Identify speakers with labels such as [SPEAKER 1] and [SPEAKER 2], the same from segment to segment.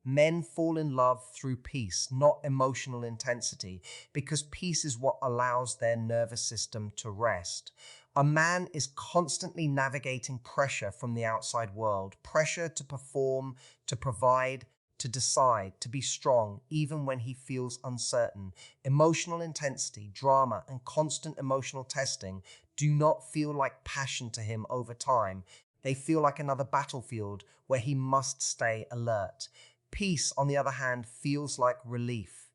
[SPEAKER 1] Men fall in love through peace, not emotional intensity, because peace is what allows their nervous system to rest. A man is constantly navigating pressure from the outside world, pressure to perform, to provide, to decide, to be strong, even when he feels uncertain. Emotional intensity, drama, and constant emotional testing do not feel like passion to him over time. They feel like another battlefield where he must stay alert. Peace, on the other hand, feels like relief.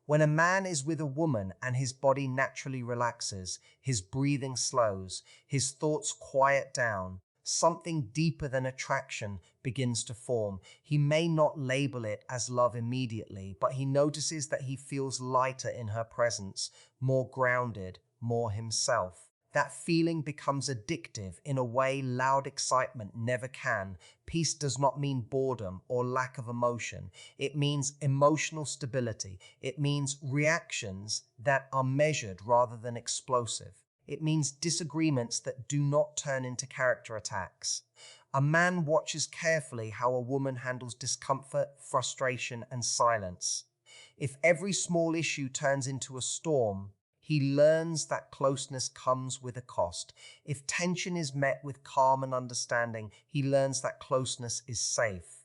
[SPEAKER 1] When a man is with a woman and his body naturally relaxes, his breathing slows, his thoughts quiet down, something deeper than attraction begins to form. He may not label it as love immediately, but he notices that he feels lighter in her presence, more grounded, more himself. That feeling becomes addictive in a way loud excitement never can. Peace does not mean boredom or lack of emotion. It means emotional stability. It means reactions that are measured rather than explosive. It means disagreements that do not turn into character attacks. A man watches carefully how a woman handles discomfort, frustration, and silence. If every small issue turns into a storm, he learns that closeness comes with a cost. If tension is met with calm and understanding, he learns that closeness is safe.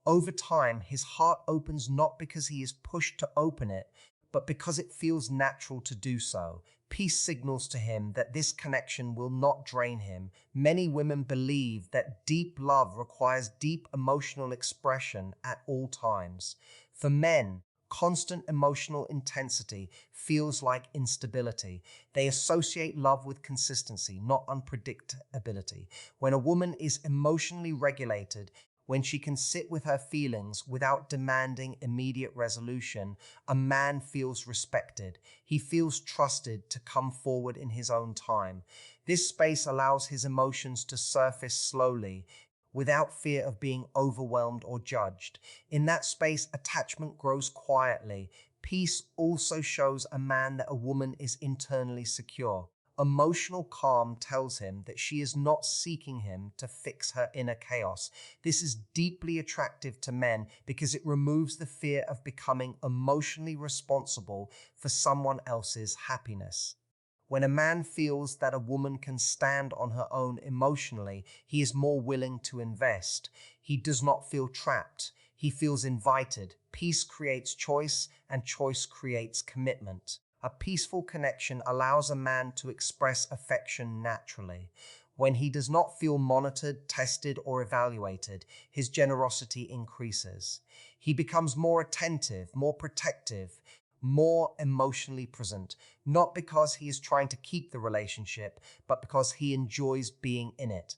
[SPEAKER 1] Over time, his heart opens not because he is pushed to open it, but because it feels natural to do so. Peace signals to him that this connection will not drain him. Many women believe that deep love requires deep emotional expression at all times. For men, constant emotional intensity feels like instability. They associate love with consistency, not unpredictability. When a woman is emotionally regulated, when she can sit with her feelings without demanding immediate resolution, a man feels respected. He feels trusted to come forward in his own time. This space allows his emotions to surface slowly, without fear of being overwhelmed or judged. In that space, attachment grows quietly. Peace also shows a man that a woman is internally secure. Emotional calm tells him that she is not seeking him to fix her inner chaos. This is deeply attractive to men because it removes the fear of becoming emotionally responsible for someone else's happiness. When a man feels that a woman can stand on her own emotionally, he is more willing to invest. He does not feel trapped. He feels invited. Peace creates choice, and choice creates commitment. A peaceful connection allows a man to express affection naturally. When he does not feel monitored, tested, or evaluated, his generosity increases. He becomes more attentive, more protective, more emotionally present, not because he is trying to keep the relationship, but because he enjoys being in it.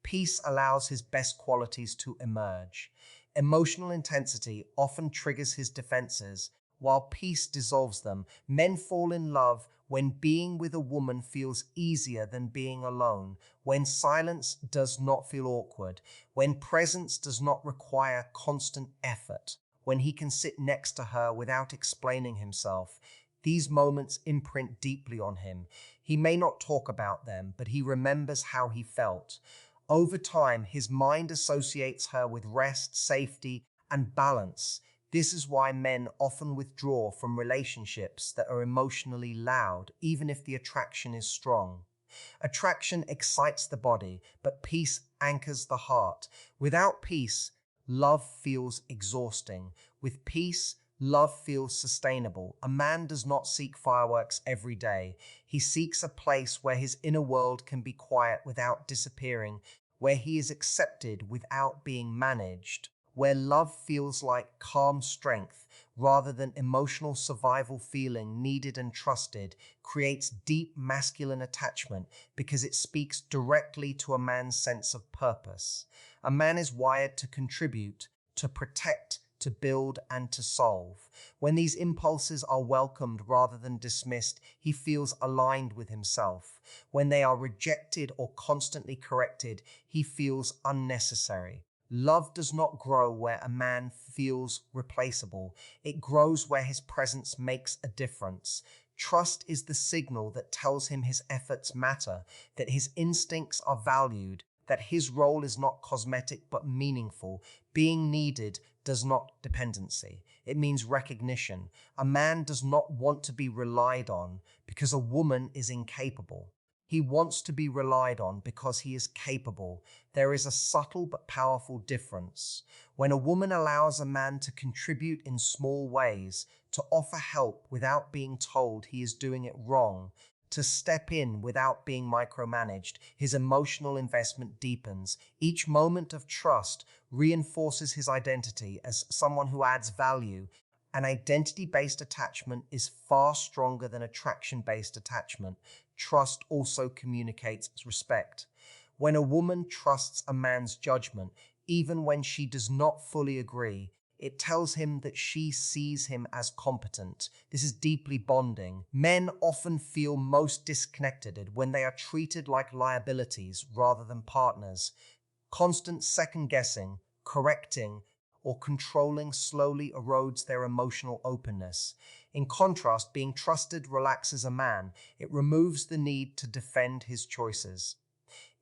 [SPEAKER 1] Peace allows his best qualities to emerge. Emotional intensity often triggers his defenses, while peace dissolves them. Men fall in love when being with a woman feels easier than being alone, when silence does not feel awkward, when presence does not require constant effort, when he can sit next to her without explaining himself. These moments imprint deeply on him. He may not talk about them, but he remembers how he felt. Over time, his mind associates her with rest, safety, and balance. This is why men often withdraw from relationships that are emotionally loud, even if the attraction is strong. Attraction excites the body, but peace anchors the heart. Without peace, love feels exhausting. With peace, love feels sustainable. A man does not seek fireworks every day. He seeks a place where his inner world can be quiet without disappearing, where he is accepted without being managed, where love feels like calm strength rather than emotional survival feeling needed and trusted, creates deep masculine attachment because it speaks directly to a man's sense of purpose. A man is wired to contribute, to protect, to build, and to solve. When these impulses are welcomed rather than dismissed, he feels aligned with himself. When they are rejected or constantly corrected, he feels unnecessary. Love does not grow where a man feels replaceable. It grows where his presence makes a difference. Trust is the signal that tells him his efforts matter, that his instincts are valued, that his role is not cosmetic but meaningful. Being needed does not dependency. It means recognition. A man does not want to be relied on because a woman is incapable. He wants to be relied on because he is capable. There is a subtle but powerful difference. When a woman allows a man to contribute in small ways, to offer help without being told he is doing it wrong, to step in without being micromanaged, his emotional investment deepens. Each moment of trust reinforces his identity as someone who adds value. An identity-based attachment is far stronger than attraction-based attachment. Trust also communicates respect. When a woman trusts a man's judgment, even when she does not fully agree, it tells him that she sees him as competent. This is deeply bonding. Men often feel most disconnected when they are treated like liabilities rather than partners. Constant second guessing, correcting, or controlling slowly erodes their emotional openness. In contrast, being trusted relaxes a man. It removes the need to defend his choices.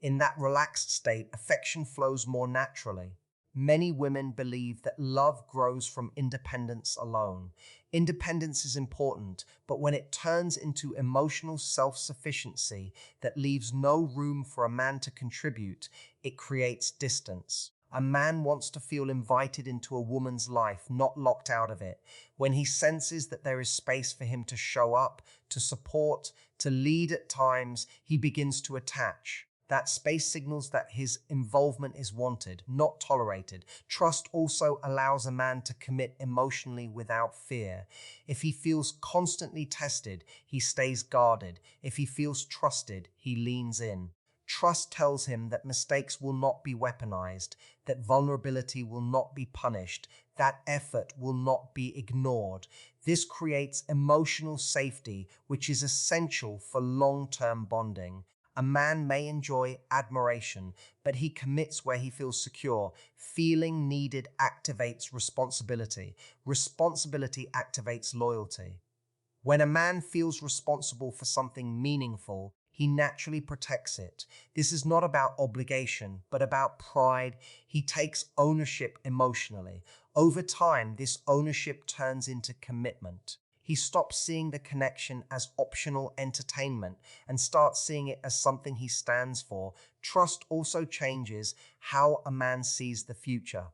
[SPEAKER 1] In that relaxed state, affection flows more naturally. Many women believe that love grows from independence alone. Independence is important, but when it turns into emotional self-sufficiency that leaves no room for a man to contribute, it creates distance. A man wants to feel invited into a woman's life, not locked out of it. When he senses that there is space for him to show up, to support, to lead at times, he begins to attach. That space signals that his involvement is wanted, not tolerated. Trust also allows a man to commit emotionally without fear. If he feels constantly tested, he stays guarded. If he feels trusted, he leans in. Trust tells him that mistakes will not be weaponized, that vulnerability will not be punished, that effort will not be ignored. This creates emotional safety, which is essential for long-term bonding. A man may enjoy admiration, but he commits where he feels secure. Feeling needed activates responsibility. Responsibility activates loyalty. When a man feels responsible for something meaningful, he naturally protects it. This is not about obligation, but about pride. He takes ownership emotionally. Over time, this ownership turns into commitment. He stops seeing the connection as optional entertainment and starts seeing it as something he stands for. Trust also changes how a man sees the future.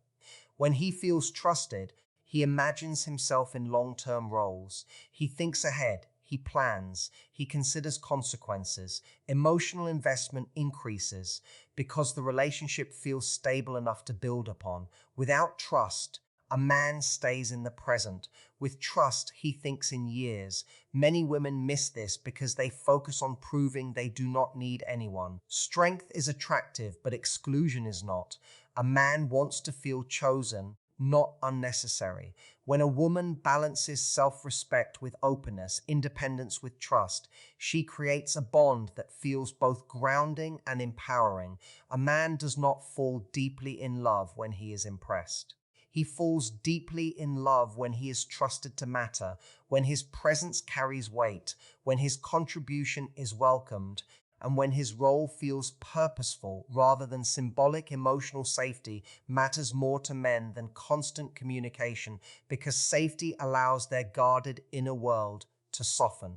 [SPEAKER 1] When he feels trusted, he imagines himself in long-term roles. He thinks ahead. He plans. He considers consequences. Emotional investment increases because the relationship feels stable enough to build upon. Without trust, a man stays in the present. With trust, he thinks in years. Many women miss this because they focus on proving they do not need anyone. Strength is attractive, but exclusion is not. A man wants to feel chosen, not unnecessary. When a woman balances self-respect with openness, independence with trust, she creates a bond that feels both grounding and empowering. A man does not fall deeply in love when he is impressed. He falls deeply in love when he is trusted to matter, when his presence carries weight, when his contribution is welcomed, and when his role feels purposeful rather than symbolic. Emotional safety matters more to men than constant communication because safety allows their guarded inner world to soften.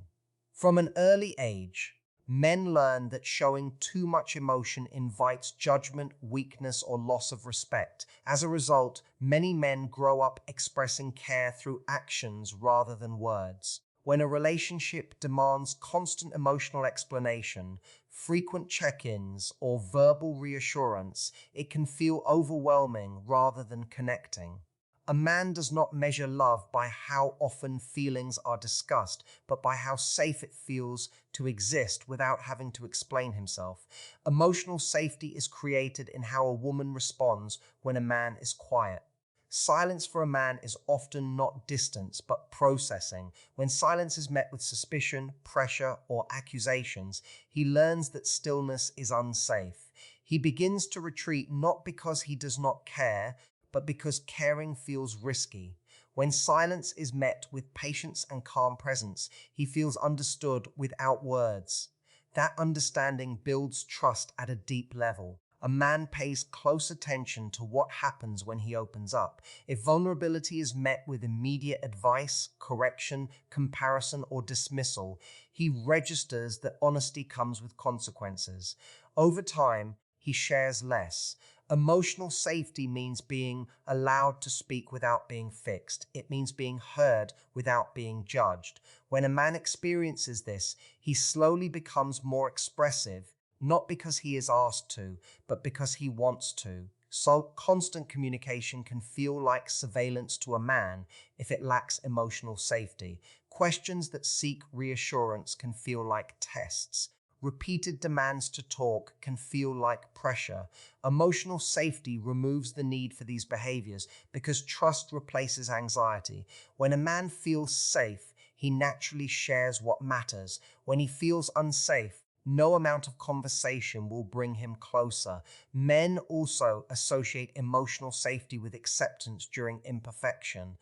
[SPEAKER 1] From an early age, men learn that showing too much emotion invites judgment, weakness, or loss of respect. As a result, many men grow up expressing care through actions rather than words. When a relationship demands constant emotional explanation, frequent check-ins, or verbal reassurance, it can feel overwhelming rather than connecting. A man does not measure love by how often feelings are discussed, but by how safe it feels to exist without having to explain himself. Emotional safety is created in how a woman responds when a man is quiet. Silence for a man is often not distance, but processing. When silence is met with suspicion, pressure, or accusations, he learns that stillness is unsafe. He begins to retreat not because he does not care, but because caring feels risky. When silence is met with patience and calm presence, he feels understood without words. That understanding builds trust at a deep level. A man pays close attention to what happens when he opens up. If vulnerability is met with immediate advice, correction, comparison, or dismissal, he registers that honesty comes with consequences. Over time, he shares less. Emotional safety means being allowed to speak without being fixed. It means being heard without being judged. When a man experiences this, he slowly becomes more expressive, not because he is asked to, but because he wants to. So constant communication can feel like surveillance to a man if it lacks emotional safety. Questions that seek reassurance can feel like tests. Repeated demands to talk can feel like pressure. Emotional safety removes the need for these behaviors because trust replaces anxiety. When a man feels safe, he naturally shares what matters. When he feels unsafe, no amount of conversation will bring him closer. Men also associate emotional safety with acceptance during imperfection.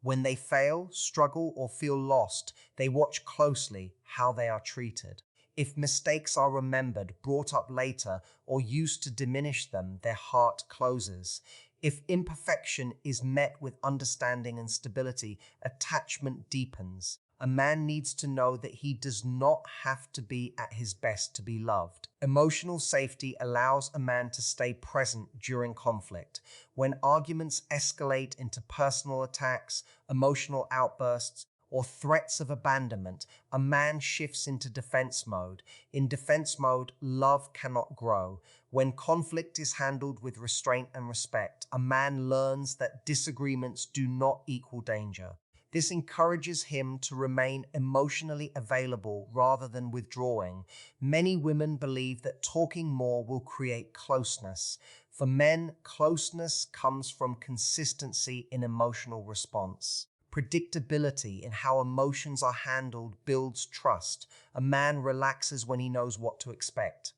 [SPEAKER 1] When they fail, struggle, or feel lost, they watch closely how they are treated. If mistakes are remembered, brought up later, or used to diminish them, their heart closes. If imperfection is met with understanding and stability, attachment deepens. A man needs to know that he does not have to be at his best to be loved. Emotional safety allows a man to stay present during conflict. When arguments escalate into personal attacks, emotional outbursts, or threats of abandonment, a man shifts into defense mode. In defense mode, love cannot grow. When conflict is handled with restraint and respect, a man learns that disagreements do not equal danger. This encourages him to remain emotionally available rather than withdrawing. Many women believe that talking more will create closeness. For men, closeness comes from consistency in emotional response. Predictability in how emotions are handled builds trust. A man relaxes when he knows what to expect.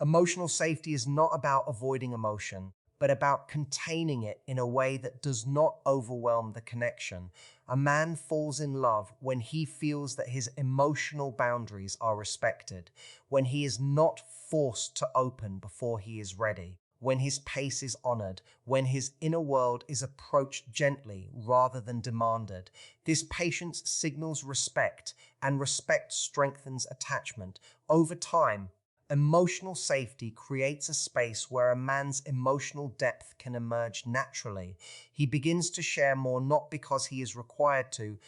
[SPEAKER 1] Emotional safety is not about avoiding emotion, but about containing it in a way that does not overwhelm the connection. A man falls in love when he feels that his emotional boundaries are respected, when he is not forced to open before he is ready, when his pace is honored, when his inner world is approached gently rather than demanded. This patience signals respect, and respect strengthens attachment. Over time, emotional safety creates a space where a man's emotional depth can emerge naturally. He begins to share more not because he is required to,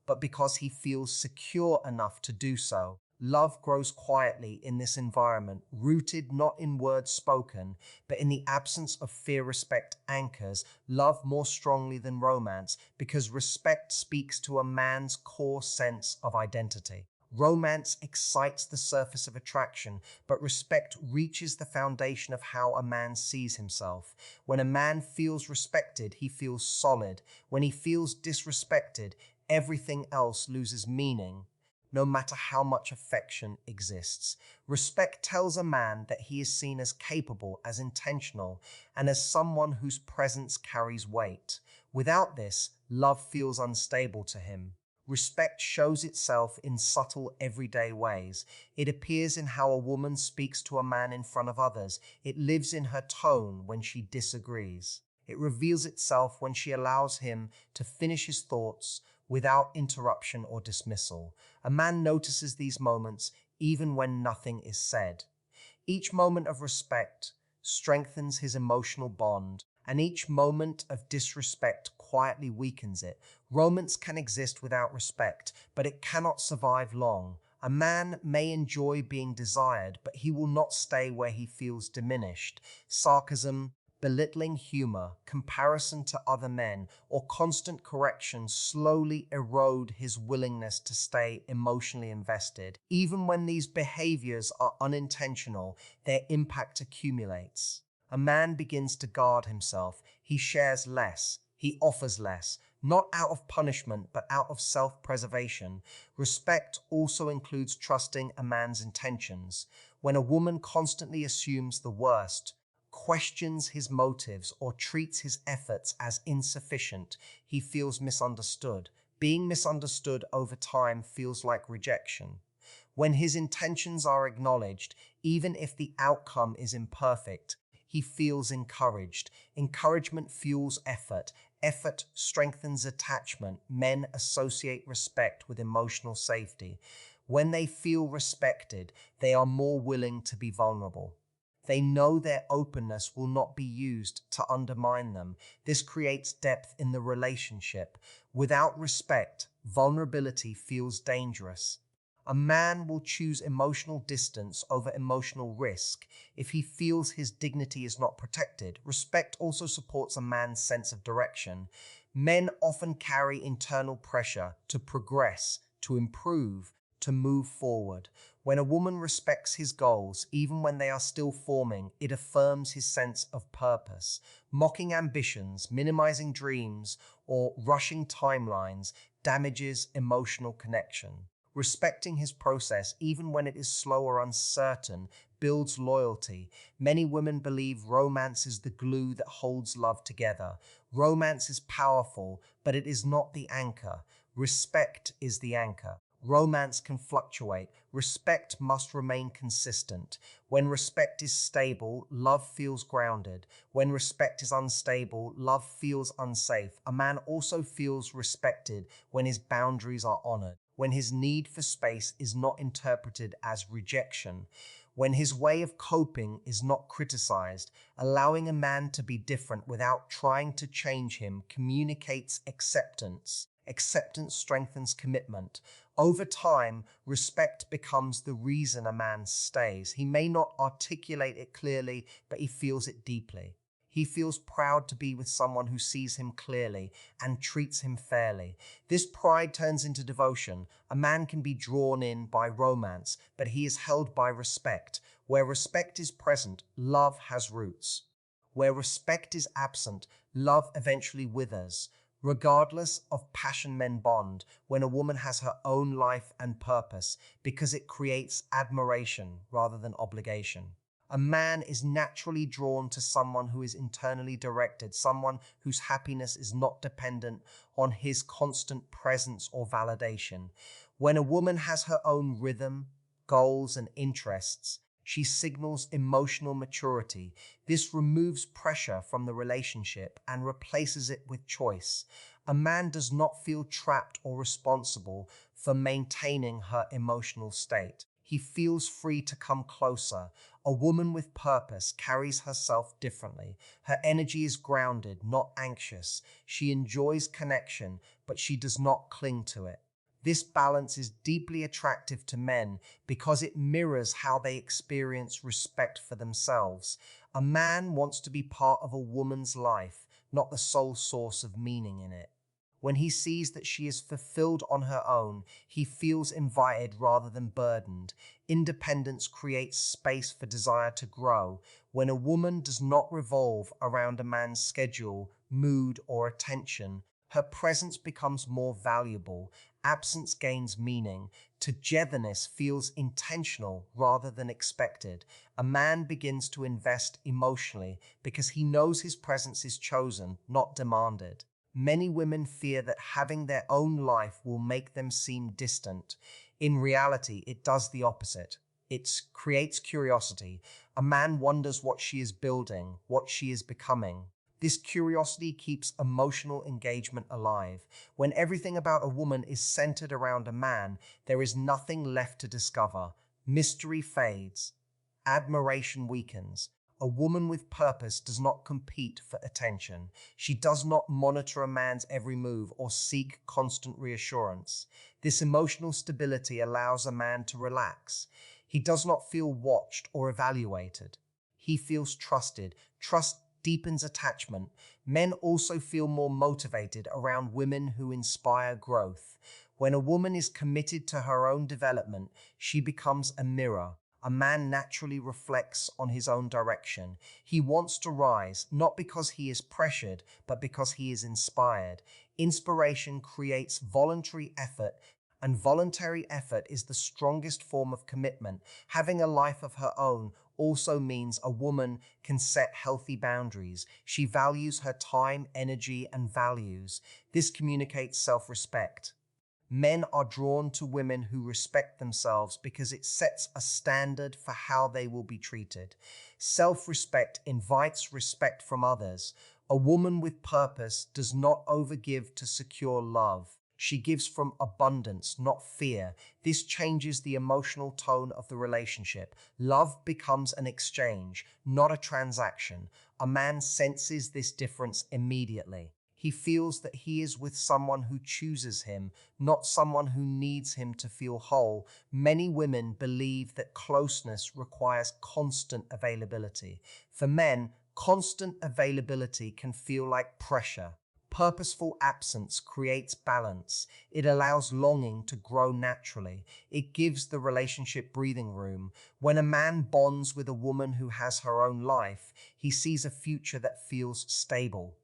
[SPEAKER 1] but because he feels secure enough to do so. Love grows quietly in this environment, rooted not in words spoken, but in the absence of fear. Respect anchors love more strongly than romance because respect speaks to a man's core sense of identity. Romance excites the surface of attraction, but respect reaches the foundation of how a man sees himself. When a man feels respected, he feels solid. When he feels disrespected, everything else loses meaning, no matter how much affection exists. Respect tells a man that he is seen as capable, as intentional, and as someone whose presence carries weight. Without this, love feels unstable to him. Respect shows itself in subtle, everyday ways. It appears in how a woman speaks to a man in front of others. It lives in her tone when she disagrees. It reveals itself when she allows him to finish his thoughts without interruption or dismissal. A man notices these moments even when nothing is said. Each moment of respect strengthens his emotional bond, and each moment of disrespect quietly weakens it. Romance can exist without respect, but it cannot survive long. A man may enjoy being desired, but he will not stay where he feels diminished. Sarcasm, belittling humor, comparison to other men, or constant correction slowly erode his willingness to stay emotionally invested. Even when these behaviors are unintentional, their impact accumulates. A man begins to guard himself. He shares less. He offers less, not out of punishment, but out of self-preservation. Respect also includes trusting a man's intentions. When a woman constantly assumes the worst, questions his motives, or treats his efforts as insufficient, he feels misunderstood. Being misunderstood over time feels like rejection. When his intentions are acknowledged, Even if the outcome is imperfect, he feels encouraged. Encouragement fuels effort. Effort strengthens attachment. Men associate respect with emotional safety. When they feel respected, they are more willing to be vulnerable. They know their openness will not be used to undermine them. This creates depth in the relationship. Without respect, vulnerability feels dangerous. A man will choose emotional distance over emotional risk if he feels his dignity is not protected. Respect also supports a man's sense of direction. Men often carry internal pressure to progress, to improve, to move forward. When a woman respects his goals, even when they are still forming, it affirms his sense of purpose. Mocking ambitions, minimizing dreams, or rushing timelines damages emotional connection. Respecting his process, even when it is slow or uncertain, builds loyalty. Many women believe romance is the glue that holds love together. Romance is powerful, but it is not the anchor. Respect is the anchor. Romance can fluctuate. Respect must remain consistent. When respect is stable, love feels grounded. When respect is unstable, love feels unsafe. A man also feels respected when his boundaries are honored, when his need for space is not interpreted as rejection, when his way of coping is not criticized. Allowing a man to be different without trying to change him communicates acceptance. Acceptance strengthens commitment. Over time, respect becomes the reason a man stays. He may not articulate it clearly, but he feels it deeply. He feels proud to be with someone who sees him clearly and treats him fairly. This pride turns into devotion. A man can be drawn in by romance, but he is held by respect. Where respect is present, love has roots. Where respect is absent, love eventually withers. Regardless of passion, men bond when a woman has her own life and purpose because it creates admiration rather than obligation. A man is naturally drawn to someone who is internally directed, someone whose happiness is not dependent on his constant presence or validation. When a woman has her own rhythm, goals, and interests, she signals emotional maturity. This removes pressure from the relationship and replaces it with choice. A man does not feel trapped or responsible for maintaining her emotional state. He feels free to come closer. A woman with purpose carries herself differently. Her energy is grounded, not anxious. She enjoys connection, but she does not cling to it. This balance is deeply attractive to men because it mirrors how they experience respect for themselves. A man wants to be part of a woman's life, not the sole source of meaning in it. When he sees that she is fulfilled on her own, he feels invited rather than burdened. Independence creates space for desire to grow. When a woman does not revolve around a man's schedule, mood, or attention, her presence becomes more valuable. Absence gains meaning. Togetherness feels intentional rather than expected. A man begins to invest emotionally because he knows his presence is chosen, not demanded. Many women fear that having their own life will make them seem distant. In reality, it does the opposite. It creates curiosity. A man wonders what she is building, what she is becoming. This curiosity keeps emotional engagement alive. When everything about a woman is centered around a man, there is nothing left to discover. Mystery fades. Admiration weakens. A woman with purpose does not compete for attention. She does not monitor a man's every move or seek constant reassurance. This emotional stability allows a man to relax. He does not feel watched or evaluated. He feels trusted. Trust deepens attachment. Men also feel more motivated around women who inspire growth. When a woman is committed to her own development, she becomes a mirror. A man naturally reflects on his own direction. He wants to rise, not because he is pressured, but because he is inspired. Inspiration creates voluntary effort, and voluntary effort is the strongest form of commitment. Having a life of her own also means a woman can set healthy boundaries. She values her time, energy, and values. This communicates self-respect. Men are drawn to women who respect themselves because it sets a standard for how they will be treated. Self-respect invites respect from others. A woman with purpose does not overgive to secure love. She gives from abundance, not fear. This changes the emotional tone of the relationship. Love becomes an exchange, not a transaction. A man senses this difference immediately. He feels that he is with someone who chooses him, not someone who needs him to feel whole. Many women believe that closeness requires constant availability. For men, constant availability can feel like pressure. Purposeful absence creates balance. It allows longing to grow naturally. It gives the relationship breathing room. When a man bonds with a woman who has her own life, he sees a future that feels stable.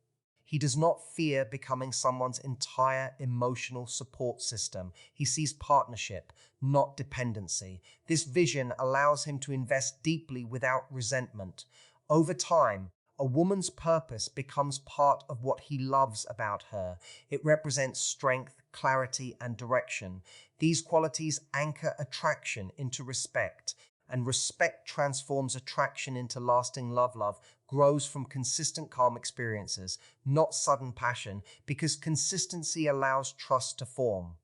[SPEAKER 1] He does not fear becoming someone's entire emotional support system. He sees partnership, not dependency. This vision allows him to invest deeply without resentment. Over time, a woman's purpose becomes part of what he loves about her. It represents strength, clarity, and direction. These qualities anchor attraction into respect, and respect transforms attraction into lasting love. Love grows from consistent calm experiences, not sudden passion, because consistency allows trust to form.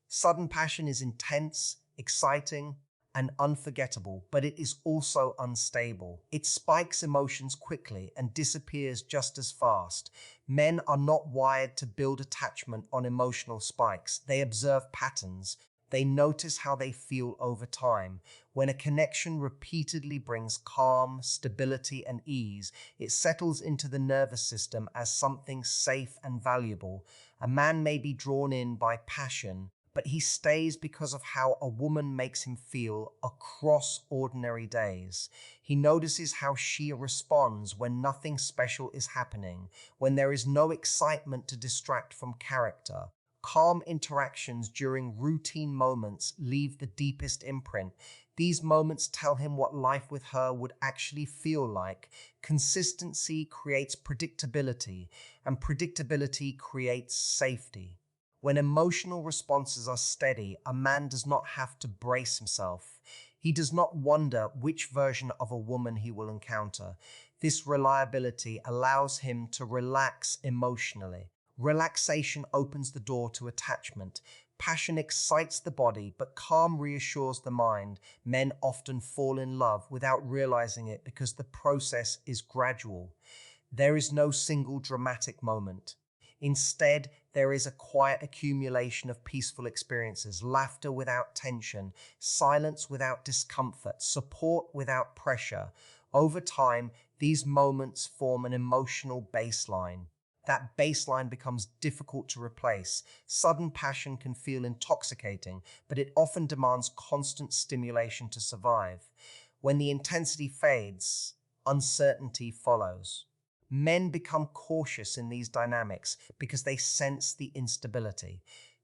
[SPEAKER 1] Sudden passion is intense, exciting, and unforgettable, but it is also unstable. It spikes emotions quickly and disappears just as fast. Men are not wired to build attachment on emotional spikes. They observe patterns. They notice how they feel over time. When a connection repeatedly brings calm, stability, and ease, it settles into the nervous system as something safe and valuable. A man may be drawn in by passion, but he stays because of how a woman makes him feel across ordinary days. He notices how she responds when nothing special is happening, when there is no excitement to distract from character. Calm interactions during routine moments leave the deepest imprint. These moments tell him what life with her would actually feel like. Consistency creates predictability, and predictability creates safety. When emotional responses are steady, a man does not have to brace himself. He does not wonder which version of a woman he will encounter. This reliability allows him to relax emotionally. Relaxation opens the door to attachment. Passion excites the body, but calm reassures the mind. Men often fall in love without realizing it because the process is gradual. There is no single dramatic moment. Instead, there is a quiet accumulation of peaceful experiences, laughter without tension, silence without discomfort, support without pressure. Over time, these moments form an emotional baseline. That baseline becomes difficult to replace. Sudden passion can feel intoxicating, but it often demands constant stimulation to survive. When the intensity fades, uncertainty follows. Men become cautious in these dynamics because they sense the instability.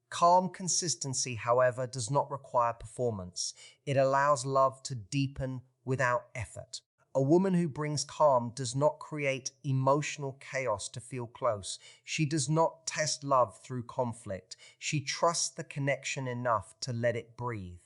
[SPEAKER 1] Calm consistency, however, does not require performance. It allows love to deepen without effort. A woman who brings calm does not create emotional chaos to feel close. She does not test love through conflict. She trusts the connection enough to let it breathe.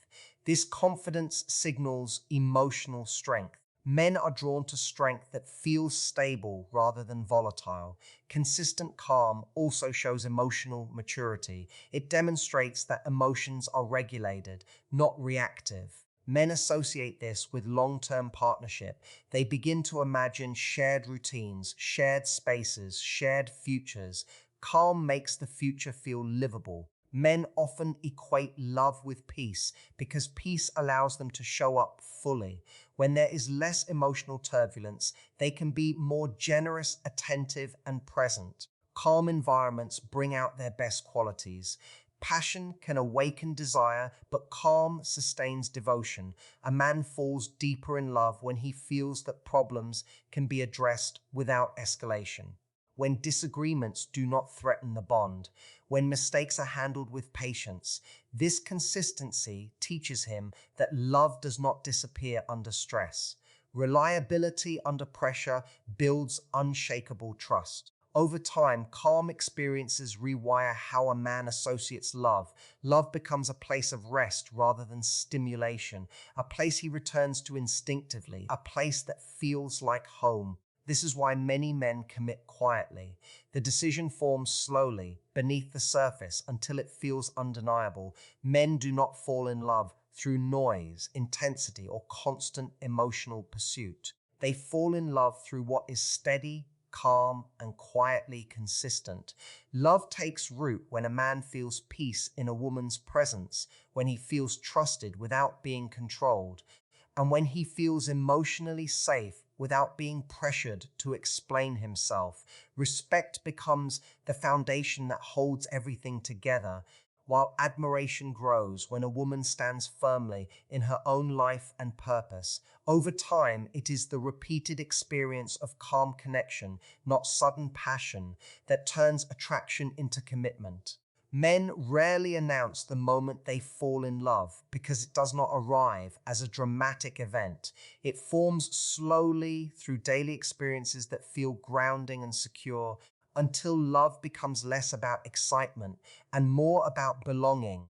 [SPEAKER 1] This confidence signals emotional strength. Men are drawn to strength that feels stable rather than volatile. Consistent calm also shows emotional maturity. It demonstrates that emotions are regulated, not reactive. Men associate this with long-term partnership. They begin to imagine shared routines, shared spaces, shared futures. Calm makes the future feel livable. Men often equate love with peace because peace allows them to show up fully. When there is less emotional turbulence, they can be more generous, attentive, and present. Calm environments bring out their best qualities. Passion can awaken desire, but calm sustains devotion. A man falls deeper in love when he feels that problems can be addressed without escalation, when disagreements do not threaten the bond, when mistakes are handled with patience. This consistency teaches him that love does not disappear under stress. Reliability under pressure builds unshakable trust. Over time, calm experiences rewire how a man associates love. Love becomes a place of rest rather than stimulation, a place he returns to instinctively, a place that feels like home. This is why many men commit quietly. The decision forms slowly, beneath the surface, until it feels undeniable. Men do not fall in love through noise, intensity, or constant emotional pursuit. They fall in love through what is steady, calm, and quietly consistent. Love takes root when a man feels peace in a woman's presence, when he feels trusted without being controlled, and when he feels emotionally safe without being pressured to explain himself. Respect becomes the foundation that holds everything together, while admiration grows when a woman stands firmly in her own life and purpose. Over time, it is the repeated experience of calm connection, not sudden passion, that turns attraction into commitment. Men rarely announce the moment they fall in love because it does not arrive as a dramatic event. It forms slowly through daily experiences that feel grounding and secure until love becomes less about excitement and more about belonging.